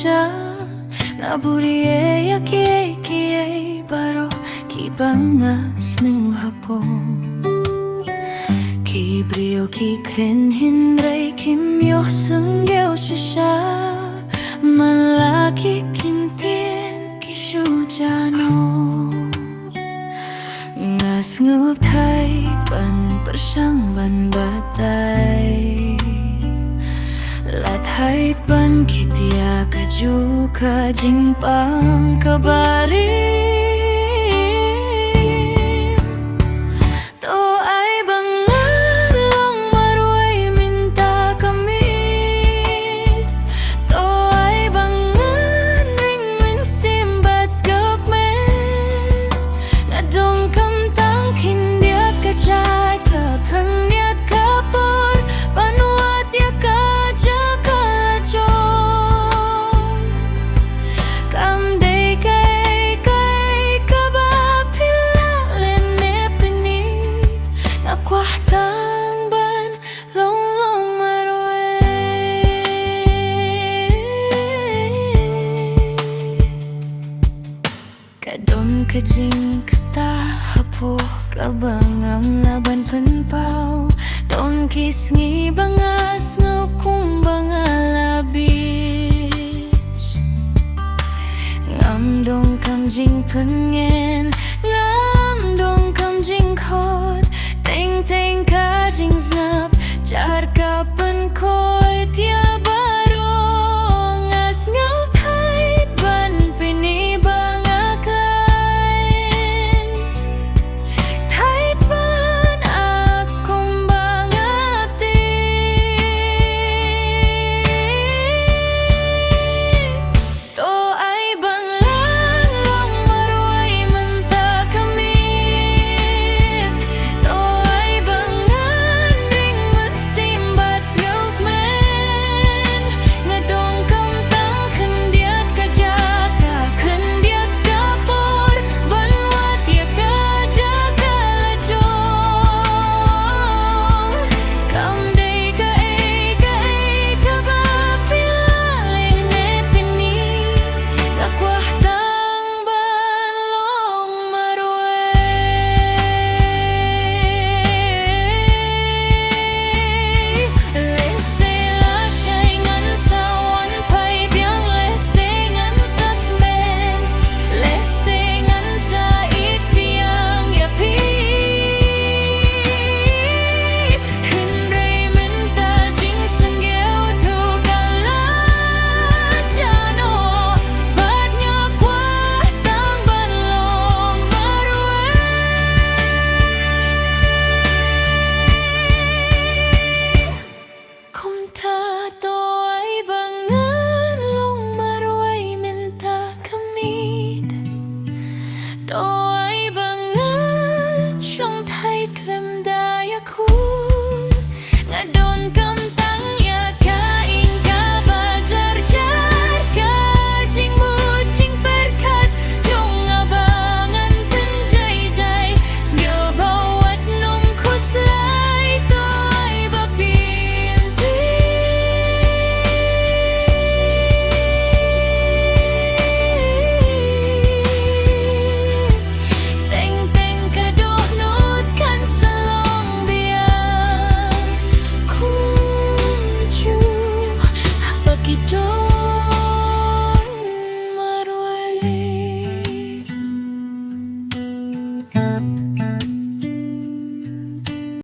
siya nga buriye yakie baro kibangas nu hapo Kibrio ki kren hindray kimyo senggyo siya malaki kintin kisujano ngas ngutay pan bersang ban batay lathait ban kitia kaju kajimpang kabari Kadon kajing kata hapo kabangam laban penpau don kis ngi bangas ngokung bangalabich ngam dong kam jing pengen ngam dong kam jing khot teng teng